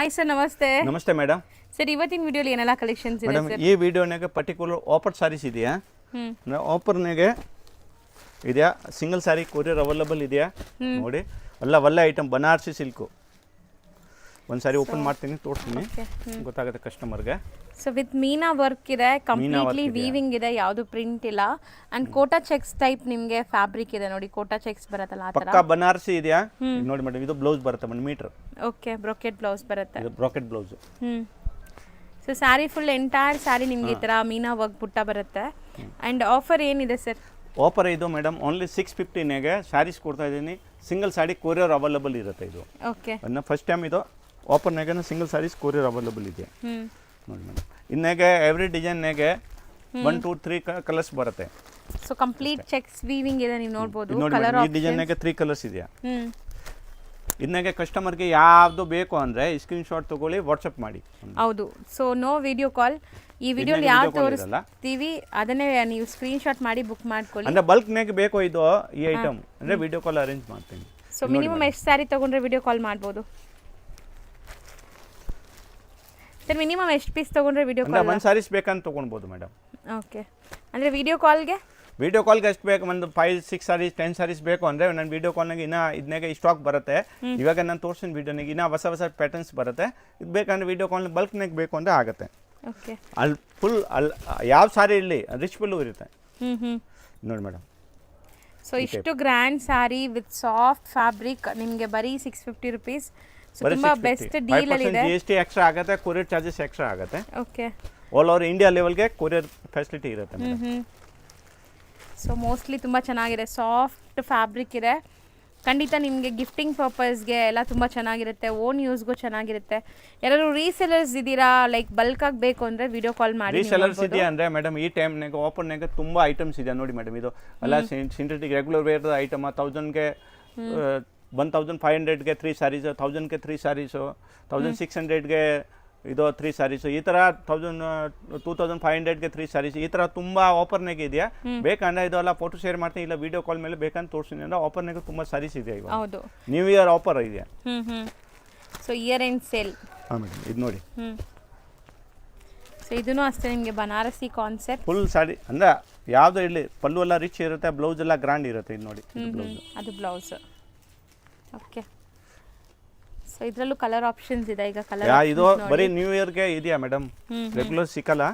Hi sir, ನಮಸ್ತೆ. ನಮಸ್ತೆ madam. Sir, ಇವತ್ತಿನ ವಿಡಿಯೋಲಿ ಏನೆಲ್ಲ ಕಲೆಕ್ಷನ್ಸ್ ಇದೆ ಮೇಡಮ್, ಸರ್? ಈ ವಿಡಿಯೋನಾಗ ಪರ್ಟಿಕ್ಯುಲರ್ ಆಫರ್ ಸಾರೀಸ್ ಇದೆಯಾ? ಆಫರ್ನಾಗೆ ಇದೆಯಾ? ಸಿಂಗಲ್ ಸಾರಿ ಕೊರಿಯರ್ ಅವೈಲಬಲ್ ಇದೆಯಾ ನೋಡಿ. ಎಲ್ಲ ಒಳ್ಳೆ ಐಟಮ್, ಬನಾರಸಿ ಸಿಲ್ಕು. ಒಂದು ಸಾರಿ ಓಪನ್ ಮಾಡ್ತೀನಿ, ತೋರಿಸ್ತೀನಿ, ಗೊತ್ತಾಗುತ್ತೆ ಕಸ್ಟಮರ್ಗೆ. ಸೊ ವಿತ್ ಮೀನಾ ವರ್ಕ್ ಇದೆ, ಕಂಪ್ಲೀಟ್ಲಿ ವೀವಿಂಗ್ ಇದೆ, ಯಾವುದು ಪ್ರಿಂಟ್ ಇಲ್ಲ. ಅಂಡ್ ಕೋಟಾ ಚೆಕ್ಸ್ ಟೈಪ್ ನಿಮಗೆ ಫ್ಯಾಬ್ರಿಕ್ ಇದೆ ನೋಡಿ, ಕೋಟಾ ಚೆಕ್ಸ್ ಬರುತ್ತಲ್ಲ ಆ ತರ. ಪಕ್ಕಾ ಬನಾರಸಿ ಇದೆಯಾ ನೋಡಿ ಮೇಡಮ್. ಇದು ಬ್ಲೌಸ್ ಬರುತ್ತೆ 1 ಮೀಟರ್. ಓಕೆ, ಬ್ರೊಕೆಟ್ ಬ್ಲೌಸ್ ಬರುತ್ತೆ. ಇದು brocade blouse. So sari full entire sari ನಿಮಗೆ ಈ ತರ ಮೀನಾ ವರ್ಕ್ ಬುಟ್ಟ ಬರುತ್ತೆ. ಅಂಡ್ ಆಫರ್ ಏನಿದೆ ಸರ್? ಆಫರ್ ಇದು ಮೇಡಮ್ ಓನ್ಲಿ 650 ಸ್ಯಾರೀಸ್ ಕೊಡ್ತಾ ಇದ್ದೀನಿ. ಸಿಂಗಲ್ ಸಾರಿ ಕೊರಿಯರ್ ಅವೈಲಬಲ್ ಇರುತ್ತೆ ಇದು. ಓಕೆ, ಅದನ್ನ ಫಸ್ಟ್ ಟೈಮ್ ಇದು ಆಫರ್ನಾಗೆ ಸಿಂಗಲ್ ಸಾರೀಸ್ ಕೊರಿಯರ್ ಅವೈಲಬಲ್ ಇದೆ ನೋಡಿ ಮೇಡಮ್. ಇನ್ನೇಗೆ ಎವ್ರಿ ಡಿಸೈನ್ನಾಗೆ 1 2 3 ಕಲರ್ಸ್ ಬರುತ್ತೆ. ಸೊ ಕಂಪ್ಲೀಟ್ ಚೆಕ್ಸ್ ವೀವಿಂಗ್ ಇದೆ, ನೀವು ನೋಡಬಹುದು. ನೋಡಿ ಮೇಡಮ್, ಈ ಡಿಸೈನ್ನಾಗೆ 3 ಕಲರ್ಸ್ ಇದೆಯಾ. ಇನ್ನೇಗೆ ಕಸ್ಟಮರ್ಗೆ ಯಾವುದು ಬೇಕು ಅಂದರೆ ಸ್ಕ್ರೀನ್ ಶಾಟ್ ತೊಗೊಳ್ಳಿ, ವಾಟ್ಸಪ್ ಮಾಡಿ. ಹೌದು. So no video call. ಈ ವಿಡಿಯೋಲಿ ಯಾವ್ದು ತೋರಿಸ್ತೀವಿ ಅದನ್ನೇ ನೀವು ಸ್ಕ್ರೀನ್ ಶಾಟ್ ಮಾಡಿ ಬುಕ್ ಮಾಡ್ಕೊಳ್ಳಿ. ಅಂದರೆ ಬಲ್ಕ್ನಾಗೆ ಬೇಕು ಇದು ಈ ಐಟಮ್ ಅಂದರೆ ವಿಡಿಯೋ ಕಾಲ್ ಅರೇಂಜ್ ಮಾಡ್ತೀನಿ. ಸೊ ಮಿನಿಮಮ್ ಎಷ್ಟು ಸ್ಯಾರಿ ತೊಗೊಂಡ್ರೆ ವಿಡಿಯೋ ಕಾಲ್ ಮಾಡ್ಬೋದು ಸರ್? ಮಿನಿಮಮ್ ಎಷ್ಟು ಪೀಸ್ ತೊಗೊಂಡ್ರೆ ವಿಡಿಯೋ ಕಾಲ್? 1 ಸಾರೀಸ್ ಬೇಕಂತ ತೊಗೊಳ್ಬೋದು ಮೇಡಮ್. ಓಕೆ, ಅಂದರೆ ವಿಡಿಯೋ ಕಾಲ್ಗೆ ಎಷ್ಟು ಬೇಕು? ಒಂದು 5 6 ಸಾರೀಸ್ 10 ಸಾರೀಸ್ ಬೇಕು ಅಂದರೆ ನನ್ನ ವಿಡಿಯೋ ಕಾಲ್ನಾಗ ಇನ್ನೂ ಇದನ್ನಾಗೆ ಸ್ಟಾಕ್ ಬರುತ್ತೆ. ಇವಾಗ ನಾನು ತೋರಿಸ್ತೀನಿ ವಿಡಿಯೋನಾಗ ಇನ್ನೂ ಹೊಸ ಪ್ಯಾಟರ್ನ್ಸ್ ಬರುತ್ತೆ. ಇದು ಬೇಕಂದ್ರೆ ವಿಡಿಯೋ ಕಾಲ್ನಾಗ ಬಲ್ಕ್ನಾಗ ಬೇಕು ಅಂದರೆ ಆಗುತ್ತೆ. ಓಕೆ, ಅಲ್ಲಿ ಫುಲ್ ಯಾವ ಸಾರಿ ಇರಲಿ ರಿಚ್ ಫುಲ್ಲು ಇರುತ್ತೆ ನೋಡಿ ಮೇಡಮ್. ಸೊ ಇಷ್ಟು grand sari with soft fabric ನಿಮಗೆ ಬರೀ 650 ರುಪೀಸ್. ಸೊ ತುಂಬಾ ಬೆಸ್ಟ್ ಡೀಲ್ ಅಲ್ಲಿ ಇದೆ. GST ಎಕ್ಸ್ಟ್ರಾ ಆಗುತ್ತೆ, ಕೊರಿಯರ್ ಚಾರ್ಜಸ್ ಎಕ್ಸ್ಟ್ರಾ ಆಗುತ್ತೆ. ಓಕೆ, ಆಲ್ ಓವರ್ ಇಂಡಿಯಾ ಲೆವೆಲ್ಗೆ ಕೊರಿಯರ್ ಫೆಸಿಲಿಟಿ ಇರುತ್ತೆ. ಸೊ ಮೋಸ್ಟ್ಲಿ ತುಂಬ ಚೆನ್ನಾಗಿದೆ, ಸಾಫ್ಟ್ ಫ್ಯಾಬ್ರಿಕ್ ಇದೆ. ಖಂಡಿತ ನಿಮಗೆ ಗಿಫ್ಟಿಂಗ್ ಪರ್ಪಸ್ಗೆ ಎಲ್ಲ ತುಂಬ ಚೆನ್ನಾಗಿರುತ್ತೆ, ಓನ್ ಯೂಸ್ಗೂ ಚೆನ್ನಾಗಿರುತ್ತೆ. ಯಾರು ರೀಸೆಲರ್ಸ್ ಇದ್ದೀರಾ, ಲೈಕ್ ಬಲ್ಕ್ ಆಗಿ ಬೇಕು ಅಂದರೆ ವಿಡಿಯೋ ಕಾಲ್ ಮಾಡಿ. ರೀಸೆಲರ್ಸ್ ಇದೆಯಾ ಅಂದರೆ ಮೇಡಮ್ ಈ ಟೈಮ್ನಾಗ ಆಫರ್ನಾಗ ತುಂಬ ಐಟಮ್ಸ್ ಇದೆ ನೋಡಿ ಮೇಡಮ್. ಇದು ಎಲ್ಲ ಸಿಂಥೆಟಿಕ್ ರೆಗ್ಯುಲರ್ ವೇರ್ ಐಟಮ್. 1000ಗೆ 1500ಗೆ 3 ಸಾರೀಸು, 1000ಗೆ 3 ಸಾರೀಸು, 1600ಗೆ ಇದು 3 ಸಾರೀಸು, ಈ ಥರ 2500ಗೆ 3 ಸಾರೀಸು, ಈ ಥರ ತುಂಬ ಆಫರ್ನಾಗೆ ಇದೆಯಾ. ಬೇಕಂದ್ರೆ ಇದೆಲ್ಲ ಫೋಟೋ ಶೇರ್ ಮಾಡ್ತೀನಿ, ಇಲ್ಲ ವಿಡಿಯೋ ಕಾಲ್ ಮೇಲೆ ಬೇಕಂತ ತೋರಿಸ್ತೀನಿ ಅಂದರೆ ಆಫರ್ನಾಗ ತುಂಬ ಸಾರೀಸ್ ಇದೆ ಇವಾಗ. ಹೌದು, ನ್ಯೂ ಇಯರ್ ಆಫರ್ ಇದೆಯಾ. So here end sale. ಹಾಂ ಮೇಡಮ್, ಇದು ನೋಡಿ. ಸೊ ಇದೂ ಅಷ್ಟೇ ನಿಮಗೆ ಬನಾರಸಿ ಕಾನ್ಸೆಪ್ಟ್ ಫುಲ್ ಸಾರಿ ಅಂದರೆ ಯಾವುದೋ ಇರಲಿ, ಪಲ್ಲು ಎಲ್ಲ ರಿಚ್ ಇರುತ್ತೆ, ಬ್ಲೌಸ್ ಎಲ್ಲ ಗ್ರ್ಯಾಂಡ್ ಇರುತ್ತೆ. ಇದು ನೋಡಿ, ಅದು ಬ್ಲೌಸ್. ಓಕೆ, ಸೊ ಇದರಲ್ಲೂ ಕಲರ್ ಆಪ್ಷನ್ಸ್ ಇದೆ. ಈಗ ಕಲರ್ ಇದು ಬರೀ ನ್ಯೂ ಇಯರ್ಗೆ ಇದೆಯಾ ಮೇಡಮ್, ರೆಗ್ಯುಲರ್ ಸಿಕ್ಕಲ್ಲ.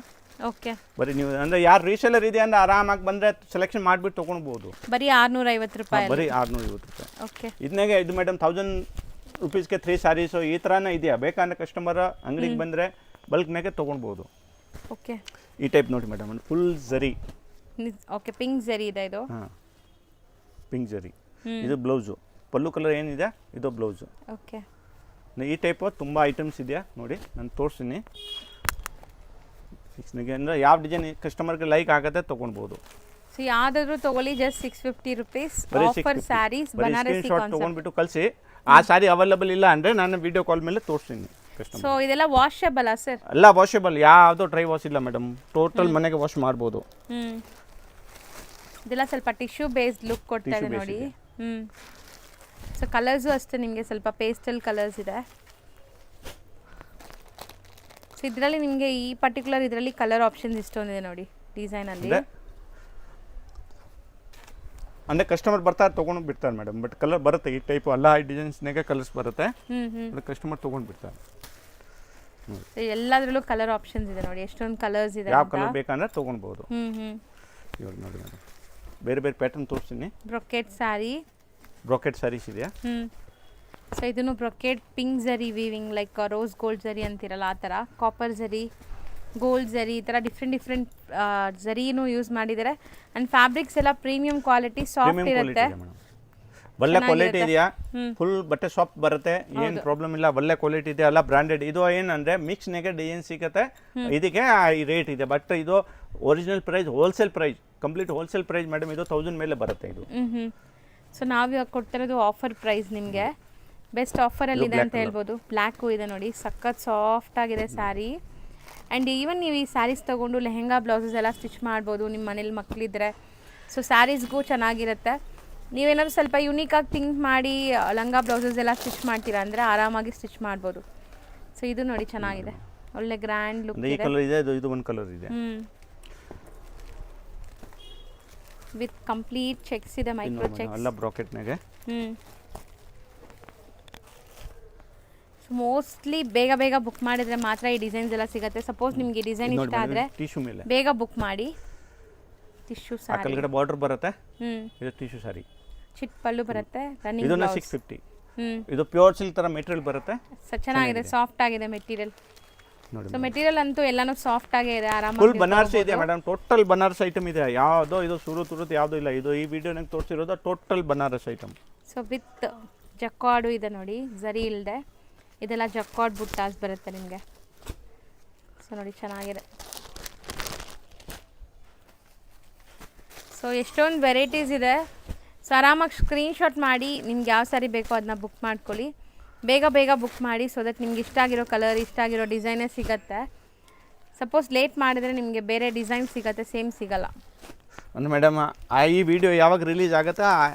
ಓಕೆ, ಬರೀ ನ್ಯೂ ಅಂದರೆ ಯಾರು ರೀಸೇಲರ್ ಇದೆ ಅಂದ್ರೆ ಆರಾಮಾಗಿ ಬಂದರೆ ಸೆಲೆಕ್ಷನ್ ಮಾಡಿಬಿಟ್ಟು ತೊಗೊಳ್ಬೋದು. ಬರೀ 650 ರೂಪಾಯಿ. ಬರೀ 650 ರೂಪಾಯಿ. ಓಕೆ, ಇದನ್ನಾಗೆ ಇದು ಮೇಡಮ್ 1000 ರುಪೀಸ್ಗೆ 3 ಸಾರೀಸು ಈ ಥರನೇ ಇದೆಯಾ. ಬೇಕಂದ್ರೆ ಕಸ್ಟಮರ್ ಅಂಗಡಿಗೆ ಬಂದರೆ ಬಲ್ಕ್ನಾಗೆ ತೊಗೊಳ್ಬೋದು. ಓಕೆ, ಈ ಟೈಪ್ ನೋಡಿ ಮೇಡಮ್, ಫುಲ್ ಜರಿ. ಓಕೆ, ಪಿಂಕ್ ಜರಿ ಇದೆ ಇದು. ಹಾಂ, ಪಿಂಕ್ ಜರಿ. ಇದು ಬ್ಲೌಸು, ಪಲ್ಲು ಕಲರ್ ಏನಿದೆ ಇದು ಬ್ಲೌಸು. ಓಕೆ, ಈ ಟೈಪು ತುಂಬ ಐಟಮ್ಸ್ ಇದೆಯಾ ನೋಡಿ, ನಾನು ತೋರಿಸ್ತೀನಿ. ಅಂದರೆ ಯಾವ ಡಿಸೈನ್ ಕಸ್ಟಮರ್ಗೆ ಲೈಕ್ ಆಗುತ್ತೆ ತೊಗೊಳ್ಬೋದು. ಸೊ ಯಾವುದಾದ್ರೂ ತೊಗೊಳ್ಳಿ, just 650 rupees. Offer saris Banarasi concept ತೊಗೊಂಡ್ಬಿಟ್ಟು ಕಳಿಸಿ. ಆ ಸಾರಿ ಅವೈಲಬಲ್ ಇಲ್ಲ ಅಂದರೆ ನಾನು ವಿಡಿಯೋ ಕಾಲ್ ಮೇಲೆ ತೋರಿಸ್ತೀನಿ. ಸೊ ಇದೆಲ್ಲ ವಾಷಬಲ್ ಸರ್? ಎಲ್ಲ ವಾಷಬಲ್, ಯಾವುದೋ ಡ್ರೈ ವಾಶ್ ಇಲ್ಲ ಮೇಡಮ್. ಟೋಟಲ್ ಮನೆಗೆ ವಾಶ್ ಮಾಡ್ಬೋದು. ಇದೆಲ್ಲ ಸ್ವಲ್ಪ ಟಿಶ್ಯೂ ಬೇಸ್ಡ್ ಲುಕ್ ಕೊಡ್ತಾ ಇದೆ ನೋಡಿ. ಸೊ ಕಲರ್ಸು ಅಷ್ಟೇ ನಿಮಗೆ ಸ್ವಲ್ಪ ಪೇಸ್ಟಲ್ ಕಲರ್ಸ್ ಇದೆ. ಸೊ ಇದರಲ್ಲಿ ನಿಮಗೆ ಈ ಪರ್ಟಿಕ್ಯುಲರ್ ಇದರಲ್ಲಿ ಕಲರ್ ಆಪ್ಷನ್ಸ್ ಇಷ್ಟೊಂದಿದೆ ನೋಡಿ ಡಿಸೈನಲ್ಲಿ. ಅಂದರೆ ಕಸ್ಟಮರ್ ಬರ್ತಾರೆ ತೊಗೊಂಡು ಬಿಡ್ತಾರೆ ಮೇಡಮ್. ಬಟ್ ಕಲರ್ ಬರುತ್ತೆ ಈ ಟೈಪು, ಎಲ್ಲ ಡಿಸೈನ್ಸ್ನಾಗೆ ಕಲರ್ಸ್ ಬರುತ್ತೆ. ಕಸ್ಟಮರ್ ತೊಗೊಂಡು ಬಿಡ್ತಾರೆ. ಎಲ್ಲದರಲ್ಲೂ ಕಲರ್ ಆಪ್ಷನ್ಸ್ ಇದೆ ನೋಡಿ, ಎಷ್ಟೊಂದು ಕಲರ್ಸ್ ಇದೆ. ಯಾವ ಕಲರ್ ಬೇಕಂದ್ರೆ ತೊಗೊಳ್ಬೋದು. ಇವಾಗ ನೋಡಿ ಮೇಡಮ್, ಬೇರೆ ಬೇರೆ ಪ್ಯಾಟರ್ನ್ ತೋರಿಸ್ತೀನಿ. ಬ್ರೊಕೆಟ್ ಸ್ಯಾರಿ, ಬ್ರೊಕೆಟ್ ಸ್ಯಾರೀಸ್ ಇದೆಯಾ. ಸೊ ಇದನ್ನು ಬ್ರೊಕೆಟ್ ಪಿಂಕ್ ಜರಿ ವೀವಿಂಗ್, ಲೈಕ್ ರೋಸ್ ಗೋಲ್ಡ್ ಜರಿ ಅಂತಿರಲ್ಲ ಆ ಥರ, ಕಾಪರ್ ಜರಿ, ಗೋಲ್ಡ್ ಜರಿ, ಈ ಥರ ಡಿಫ್ರೆಂಟ್ ಜರಿನೂ ಯೂಸ್ ಮಾಡಿದ್ದಾರೆ. ಆ್ಯಂಡ್ ಫ್ಯಾಬ್ರಿಕ್ಸ್ ಎಲ್ಲ ಪ್ರೀಮಿಯಂ ಕ್ವಾಲಿಟಿ, ಸಾಫ್ಟ್ ಇರುತ್ತೆ. ಒಳ್ಳೆ ಕ್ವಾಲಿಟಿ ಇದೆಯಾ, ಫುಲ್ ಬಟ್ಟೆ ಸಾಫ್ಟ್ ಬರುತ್ತೆ, ಏನು ಪ್ರಾಬ್ಲಮ್ ಇಲ್ಲ. ಒಳ್ಳೆ ಕ್ವಾಲಿಟಿ ಇದೆ, ಎಲ್ಲ ಬ್ರ್ಯಾಂಡೆಡ್. ಇದು ಏನಂದರೆ ಮಿಕ್ಸ್ನಾಗೆ ಡಿಸೈನ್ ಸಿಗುತ್ತೆ, ಇದಕ್ಕೆ ಈ ರೇಟ್ ಇದೆ. ಬಟ್ ಇದು original price, wholesale price, complete wholesale price madam. ಇದು 1000 ಮೇಲೆ ಬರುತ್ತೆ ಇದು. ಸೊ ನಾವು ಇವಾಗ ಕೊಡ್ತಿರೋದು ಆಫರ್ ಪ್ರೈಸ್ ನಿಮಗೆ, ಬೆಸ್ಟ್ ಆಫರಲ್ಲಿದೆ ಅಂತ ಹೇಳ್ಬೋದು. ಬ್ಲ್ಯಾಕು ಇದೆ ನೋಡಿ, ಸಖತ್ ಸಾಫ್ಟ್ ಆಗಿದೆ ಸ್ಯಾರಿ. ಆ್ಯಂಡ್ ಈವನ್ ನೀವು ಈ ಸ್ಯಾರೀಸ್ ತೊಗೊಂಡು ಲೆಹೆಂಗಾ ಬ್ಲೌಸಸ್ ಎಲ್ಲ ಸ್ಟಿಚ್ ಮಾಡ್ಬೋದು ನಿಮ್ಮ ಮನೇಲಿ ಮಕ್ಕಳಿದ್ರೆ. ಸೊ ಸ್ಯಾರೀಸ್ಗೂ ಚೆನ್ನಾಗಿರುತ್ತೆ. ನೀವೇನಾದ್ರು ಸ್ವಲ್ಪ ಯುನೀಕಾಗಿ ಥಿಂಕ್ ಮಾಡಿ ಲಂಗ ಬ್ಲೌಸಸ್ ಎಲ್ಲ ಸ್ಟಿಚ್ ಮಾಡ್ತೀರಾ ಅಂದರೆ ಆರಾಮಾಗಿ ಸ್ಟಿಚ್ ಮಾಡ್ಬೋದು. ಸೊ ಸೊ ಇದು ನೋಡಿ ಚೆನ್ನಾಗಿದೆ, ಒಳ್ಳೆ ಗ್ರ್ಯಾಂಡ್ ಲುಕ್ ಈ ಇದೆ. ಕಲರ್ ಇದೆ, ಇದು ಒಂದು ಕಲರ್ ಇದೆ. ವಿತ್ ಕಂಪ್ಲೀಟ್ ಚೆಕ್ಸ್ ಇದೆ, ಮೈಕ್ರೋ ಚೆಕ್ಸ್ ಎಲ್ಲ ಬ್ರಾಕೆಟ್ನಾಗೆ. ಸೊ ಮೋಸ್ಟ್ಲಿ ಬೇಗ ಬುಕ್ ಮಾಡಿದ್ರೆ ಮಾತ್ರ ಈ ಡಿಸೈನ್ಸ್ ಎಲ್ಲ ಸಿಗುತ್ತೆ. ಸಪೋಸ್ ನಿಮಗೆ ಡಿಸೈನ್ ಇಷ್ಟ ಆದರೆ ಟಿಶ್ಯೂ ಮೇಲೆ ಬೇಗ ಬುಕ್ ಮಾಡಿ. ಟಿಶ್ಯೂ ಆ ಸಾರಿ, ಕೆಳಗಡೆ ಬಾರ್ಡರ್ ಬರುತ್ತೆ. ಇದು ಟಿಶ್ಯೂ ಸಾರಿ, ಚಿಟ್ ಪಲ್ಲು ಬರುತ್ತೆ, ರನ್ನಿಂಗ್ ಇದನ್ನ 650. ಇದು ಪ್ಯೂರ್ ಸಿಲ್ಕ್ ತರ ಮೆಟೀರಿಯಲ್ ಬರುತ್ತೆ. ಚೆನ್ನಾಗಿದೆ, ಸಾಫ್ಟ್ ಆಗಿದೆ ಮೆಟೀರಿಯಲ್. ನೋಡಿ ಸೊ ಮೆಟೀರಿಯಲ್ ಅಂತೂ ಎಲ್ಲಾನು ಸಾಫ್ಟ್ ಆಗೇ ಇದೆ, ಆರಾಮಾಗಿ ಫುಲ್ ಬನಾರಸಿ ಇದೆ ಮೇಡಮ್. ಟೋಟಲ್ ಬನಾರಸ್ ಐಟಮ್ ಇದೆ, ಯಾವುದೋ ಇದು ಸುರುತ್ ಯಾವುದೂ ಇಲ್ಲ. ಇದು ಈ ವಿಡಿಯೋನಾಗ ತೋರಿಸಿರೋದು total Banaras item. So with jacquard ಇದೆ ನೋಡಿ, ಜರಿ ಇಲ್ಲದೆ. ಇದೆಲ್ಲ ಜಕ್ಕಾಡ್ ಬುಟ್ಟಾಸ್ ಬರುತ್ತೆ ನಿಮಗೆ. ಸೊ ನೋಡಿ ಚೆನ್ನಾಗಿದೆ. ಸೊ ಎಷ್ಟೊಂದು ವೆರೈಟೀಸ್ ಇದೆ. ಸೊ ಆರಾಮಾಗಿ ಸ್ಕ್ರೀನ್ಶಾಟ್ ಮಾಡಿ ನಿಮ್ಗೆ ಯಾವ ಸಾರಿ ಬೇಕೋ ಅದನ್ನ ಬುಕ್ ಮಾಡ್ಕೊಳ್ಳಿ. ಬೇಗ ಬುಕ್ ಮಾಡಿ, ಸೊ ದಟ್ ನಿಮ್ಗೆ ಇಷ್ಟ ಆಗಿರೋ ಕಲರ್, ಇಷ್ಟ ಆಗಿರೋ ಡಿಸೈನೇ ಸಿಗುತ್ತೆ. ಸಪೋಸ್ ಲೇಟ್ ಮಾಡಿದರೆ ನಿಮಗೆ ಬೇರೆ ಡಿಸೈನ್ ಸಿಗುತ್ತೆ, ಸೇಮ್ ಸಿಗಲ್ಲ. ಅಂದರೆ ಮೇಡಮ್ ಈ ವಿಡಿಯೋ ಯಾವಾಗ ರಿಲೀಸ್ ಆಗುತ್ತೆ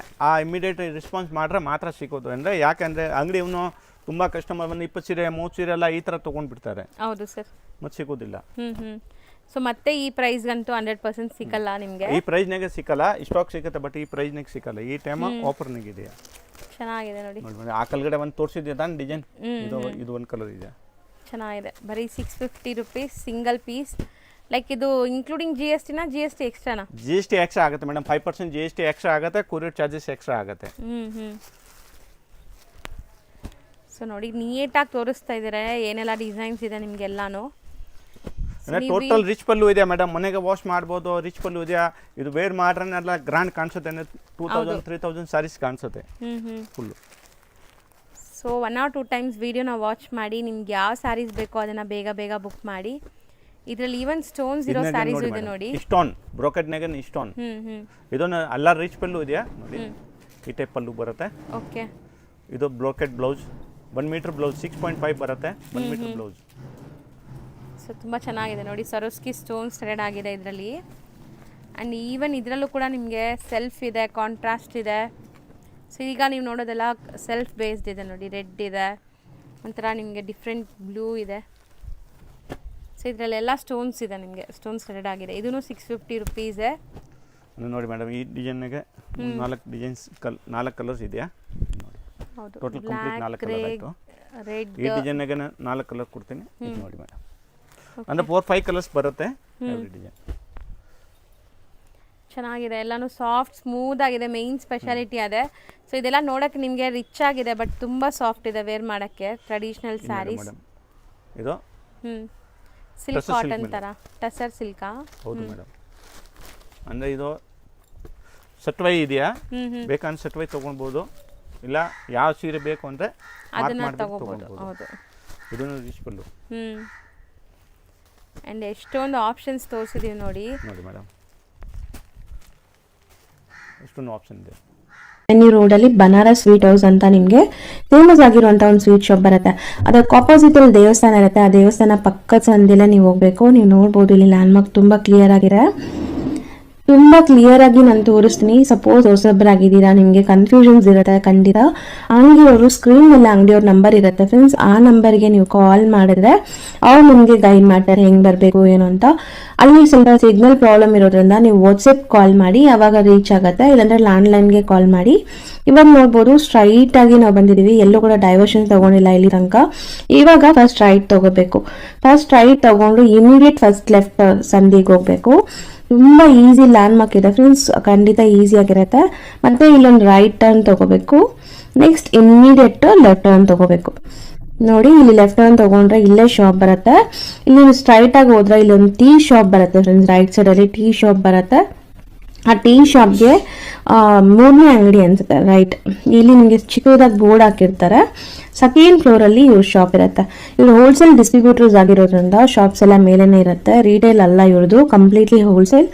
ಆ ಇಮಿಡಿಯೇಟ್ ರೆಸ್ಪಾನ್ಸ್ ಮಾಡಿದ್ರೆ ಮಾತ್ರ ಸಿಗೋದು. ಅಂದರೆ ಯಾಕೆಂದರೆ ಅಂಗಡಿ ಇವನು ತುಂಬ ಕಸ್ಟಮರ್ ಬಂದು 20 ಸೀರೆ 30 ಸೀರೆ ಎಲ್ಲ ಈ ಥರ ತೊಗೊಂಡ್ಬಿಡ್ತಾರೆ. ಹೌದು ಸರ್, ಮತ್ತೆ ಸಿಗೋದಿಲ್ಲ. ಸೊ ಮತ್ತೆ ಈ ಪ್ರೈಸ್ಗಂತೂ 100% ಸಿಗಲ್ಲ ನಿಮಗೆ. ಈ ಪ್ರೈಸ್ನಾಗೆ ಸಿಕ್ಕಲ್ಲ, ಸ್ಟಾಕ್ ಸಿಗುತ್ತೆ ಬಟ್ ಈ ಪ್ರೈಸ್ನಾಗೆ ಸಿಕ್ಕಲ್ಲ. ಈ ಟೈಮ್ ಆಫರ್ನಾಗೆ ಇದೆ. ಚೆನ್ನಾಗಿದೆ ನೋಡಿ. ಆ ಕೆಳಗಡೆ ಒಂದು ತೋರಿಸಿದ್ದೆ ತಾನು ಡಿಸೈನ್, ಇದು ಒಂದು ಕಲರ್ ಇದೆ. ಚೆನ್ನಾಗಿದೆ. ಬರೀ 650 ರುಪೀಸ್ ಸಿಂಗಲ್ ಪೀಸ್. ಲೈಕ್ ಇದು ಇನ್ಕ್ಲೂಡಿಂಗ್ GST ನಾ GST ಎಕ್ಸ್ಟ್ರಾನಾ? GST ಎಕ್ಸ್ಟ್ರಾ ಆಗುತ್ತೆ ಮೇಡಮ್, 5% GST ಎಕ್ಸ್ಟ್ರಾ ಆಗುತ್ತೆ, ಕೊರಿಯರ್ ಚಾರ್ಜಸ್ ಎಕ್ಸ್ಟ್ರಾ ಆಗುತ್ತೆ. ಸೊ ನೋಡಿ ನೀಟಾಗಿ ತೋರಿಸ್ತಾ ಇದ್ದಾರೆ ಏನೆಲ್ಲ ಡಿಸೈನ್ಸ್ ಇದೆ ನಿಮಗೆಲ್ಲಾನು. ಟೋಟಲ್ ರಿಚ್ ಪಲ್ಲು ಇದೆ ಮೇಡಮ್, ಮನೆಗೆ ವಾಶ್ ಮಾಡ್ಬೋದು. ರಿಚ್ ಪಲ್ಲು ಇದೆ, ಇದು ವೇರ್ ಮಾಡ್ರೆಲ್ಲ ಗ್ರ್ಯಾಂಡ್ ಕಾಣಿಸುತ್ತೆ. 2000-3000 ಸ್ಯಾರೀಸ್ ಕಾಣಿಸುತ್ತೆ ಫುಲ್ಲು. ಸೊ 1 or 2 ಟೈಮ್ಸ್ ವಿಡಿಯೋನ ವಾಚ್ ಮಾಡಿ ನಿಮ್ಗೆ ಯಾವ ಸ್ಯಾರೀಸ್ ಬೇಕೋ ಅದನ್ನು ಬೇಗ ಬುಕ್ ಮಾಡಿ. ಇದರಲ್ಲಿ ಈವನ್ ಸ್ಟೋನ್ಸ್ ಇರೋ ಸ್ಯಾರೀಸ್ ಇದೆ ನೋಡಿ. ಸ್ಟೋನ್ ಬ್ರೋಕೆಟ್ನಾಗೆ ಸ್ಟೋನ್. ಇದೊಂದು ಎಲ್ಲ ರಿಚ್ ಪಲ್ಲು ಇದೆಯಾ ನೋಡಿ, ಈ ಟೈಪ್ ಪಲ್ಲು ಬರುತ್ತೆ. ಓಕೆ, ಇದು ಬ್ರೋಕೆಟ್ ಬ್ಲೌಸ್, 1 ಮೀಟರ್ ಬ್ಲೌಸ್ 6.5 ಬರುತ್ತೆ, 1 ಮೀಟರ್ ಬ್ಲೌಸ್. ಸೊ ತುಂಬ ಚೆನ್ನಾಗಿದೆ ನೋಡಿ, ಸರೋಸ್ಕಿ ಸ್ಟೋನ್ಸ್ ಥ್ರೆಡ್ ಆಗಿದೆ ಇದರಲ್ಲಿ. ಆ್ಯಂಡ್ ಈವನ್ ಇದರಲ್ಲೂ ಕೂಡ ನಿಮಗೆ ಸೆಲ್ಫ್ ಇದೆ, ಕಾಂಟ್ರಾಸ್ಟ್ ಇದೆ. ಸೊ ಈಗ ನೀವು ನೋಡೋದೆಲ್ಲ ಸೆಲ್ಫ್ ಬೇಸ್ಡ್ ಇದೆ ನೋಡಿ. ರೆಡ್ ಇದೆ, ಒಂಥರ ನಿಮಗೆ ಡಿಫ್ರೆಂಟ್ ಬ್ಲೂ ಇದೆ. ಸೊ ಇದರಲ್ಲೆಲ್ಲ ಸ್ಟೋನ್ಸ್ ಇದೆ, ನಿಮಗೆ ಸ್ಟೋನ್ಸ್ ಥ್ರೆಡ್ ಆಗಿದೆ. ಇದೂ 650 ರುಪೀಸೇ. ನೋಡಿ ಮೇಡಮ್, ಈ ಡಿಸೈನ್ಗೆ 4 ಡಿಸೈನ್ಸ್ 4 ಕಲರ್ಸ್ ಇದೆಯಾ? ಹೌದು, ಟೋಟಲ್ ಕಂಪ್ಲೀಟ್ 4 ಕಲರ್ ಆಯಿತು. ರೆಡ್, ಈ ಡಿಸೈನ್ಗೆ 4 ಕಲರ್ ಕೊಡ್ತೀನಿ. ನೋಡಿ ಮೇಡಮ್, ಅಂದರೆ 4-5 ಕಲರ್ಸ್ ಬರುತ್ತೆ ಎವ್ರಿ ಡಿಸೈನ್. ಚೆನ್ನಾಗಿದೆ, ಎಲ್ಲನೂ ಸಾಫ್ಟ್ ಸ್ಮೂತ್ ಆಗಿದೆ. ಮೇಯ್ನ್ ಸ್ಪೆಷಾಲಿಟಿ ಅದೇ. ಸೊ ಇದೆಲ್ಲ ನೋಡೋಕ್ಕೆ ನಿಮಗೆ ರಿಚ್ ಆಗಿದೆ, ಬಟ್ ತುಂಬ ಸಾಫ್ಟ್ ಇದೆ ವೇರ್ ಮಾಡೋಕ್ಕೆ. ಟ್ರೆಡಿಷ್ನಲ್ ಸ್ಯಾರೀಸ್ ಇದು ಸಿಲ್ಕ್ ಕಾಟನ್ ಥರ, ಟಸರ್ ಸಿಲ್ಕಾ? ಹೌದು ಮೇಡಮ್. ಅಂದರೆ ಇದು ಸಟ್ವೈ ಇದೆಯಾ, ಬೇಕಂದ್ರೆ ಸಟ್ವೈ ತೊಗೊಳ್ಬೋದು, ಇಲ್ಲ ಯಾವ ಸೀರೆ ಬೇಕು ಅಂದರೆ ಅದನ್ನು ತೊಗೋಬೋದು. ಹೌದು, ಇದನ್ನು ರಿಚ್ ಪಲ್ಲು. ಆ್ಯಂಡ್ ಎಷ್ಟೊಂದು ಆಪ್ಷನ್ಸ್ ತೋರಿಸಿದ್ದೀವಿ ನೋಡಿ. ನೋಡಿ ಮೇಡಮ್, ಎಷ್ಟೊಂದು ಆಪ್ಷನ್ ಇದೆ. ರೋಡಲ್ಲಿ ಬನಾರಸ್ ಸ್ವೀಟ್ ಹೌಸ್ ಅಂತ ನಿಮಗೆ ಫೇಮಸ್ ಆಗಿರುವಂಥ ಒಂದು ಸ್ವೀಟ್ ಶಾಪ್ ಬರುತ್ತೆ. ಅದಕ್ಕೆ ಆಪೋಸಿಟ್ ಅಲ್ಲಿ ದೇವಸ್ಥಾನ ಇರುತ್ತೆ. ಆ ದೇವಸ್ಥಾನ ಪಕ್ಕದ ಸಂದಿಲ್ಲ ನೀವು ಹೋಗಬೇಕು. ನೀವು ನೋಡ್ಬೋದು ಇಲ್ಲಿ ಲ್ಯಾಂಡ್ಮಾರ್ಕ್ ತುಂಬ ಕ್ಲಿಯರ್ ಆಗಿದೆ. ತುಂಬ ಕ್ಲಿಯರ್ ಆಗಿ ನಾನು ತೋರಿಸ್ತೀನಿ. ಸಪೋಸ್ ಹೊಸಬ್ರಾಗಿದ್ದೀರಾ, ನಿಮಗೆ ಕನ್ಫ್ಯೂಷನ್ಸ್ ಇರುತ್ತೆ ಖಂಡಿತ. ಅಂಗಡಿಯವರು ಸ್ಕ್ರೀನ್ ಮೇಲೆ ಅಂಗಡಿಯವ್ರ ನಂಬರ್ ಇರುತ್ತೆ ಫ್ರೆಂಡ್ಸ್, ಆ ನಂಬರ್ಗೆ ನೀವು ಕಾಲ್ ಮಾಡಿದ್ರೆ ಅವ್ರು ನಿಮಗೆ ಗೈಡ್ ಮಾಡ್ತಾರೆ ಹೆಂಗೆ ಬರಬೇಕು ಏನು ಅಂತ. ಅಲ್ಲಿ ಸ್ವಲ್ಪ ಸಿಗ್ನಲ್ ಪ್ರಾಬ್ಲಮ್ ಇರೋದ್ರಿಂದ ನೀವು ವಾಟ್ಸಪ್ ಕಾಲ್ ಮಾಡಿ, ಆವಾಗ ರೀಚ್ ಆಗುತ್ತೆ. ಇಲ್ಲಾಂದ್ರೆ ಲ್ಯಾಂಡ್ಲೈನ್ಗೆ ಕಾಲ್ ಮಾಡಿ. ಇವಾಗ ನೋಡ್ಬೋದು ಸ್ಟ್ರೈಟ್ ಆಗಿ ನಾವು ಬಂದಿದ್ದೀವಿ, ಎಲ್ಲೂ ಕೂಡ ಡೈವರ್ಷನ್ ತಗೊಂಡಿಲ್ಲ ಇಲ್ಲಿ ತನಕ. ಇವಾಗ ಫಸ್ಟ್ ರೈಟ್ ತಗೋಬೇಕು. ಫಸ್ಟ್ ರೈಟ್ ತಗೊಂಡು ಇಮಿಡಿಯೇಟ್ ಫಸ್ಟ್ ಲೆಫ್ಟ್ ಸಂದಿಗೆ ಹೋಗ್ಬೇಕು. ತುಂಬ ಈಸಿ ಲ್ಯಾಂಡ್ಮಾರ್ಕ್ ಇದೆ ಫ್ರೆಂಡ್ಸ್, ಖಂಡಿತ ಈಸಿ ಆಗಿರುತ್ತೆ. ಮತ್ತೆ ಇಲ್ಲೊಂದು ರೈಟ್ ಟರ್ನ್ ತಗೋಬೇಕು. ನೆಕ್ಸ್ಟ್ ಇಮಿಡಿಯೇಟ್ ಲೆಫ್ಟ್ ಟರ್ನ್ ತಗೋಬೇಕು. ನೋಡಿ ಇಲ್ಲಿ ಲೆಫ್ಟ್ ಟರ್ನ್ ತಗೊಂಡ್ರೆ ಇಲ್ಲೇ ಶಾಪ್ ಬರುತ್ತೆ. ಇಲ್ಲಿ ಸ್ಟ್ರೈಟ್ ಆಗಿ ಹೋದ್ರೆ ಇಲ್ಲಿ ಒಂದು ಟೀ ಶಾಪ್ ಬರುತ್ತೆ ಫ್ರೆಂಡ್ಸ್. ರೈಟ್ ಸೈಡ್ ಅಲ್ಲಿ ಟೀ ಶಾಪ್ ಬರುತ್ತೆ. ಆ ಟೀ ಶಾಪ್ಗೆ 3ನೇ ಅಂಗಡಿ ಅನ್ಸುತ್ತೆ ರೈಟ್. ಇಲ್ಲಿ ನಿಮಗೆ ಚಿಕ್ಕದಾಗಿ ಬೋರ್ಡ್ ಹಾಕಿರ್ತಾರೆ. ಸೆಕೆಂಡ್ ಫ್ಲೋರ್ ಅಲ್ಲಿ ಇವ್ರ ಶಾಪ್ ಇರುತ್ತೆ. ಇವ್ರು ಹೋಲ್ಸೇಲ್ ಡಿಸ್ಟ್ರಿಬ್ಯೂಟರ್ಸ್ ಆಗಿರೋದ್ರಿಂದ ಶಾಪ್ಸ್ ಎಲ್ಲ ಮೇಲೇನೆ ಇರುತ್ತೆ. ರಿಟೇಲ್ ಅಲ್ಲ ಇವ್ರದ್ದು, ಕಂಪ್ಲೀಟ್ಲಿ ಹೋಲ್ಸೇಲ್.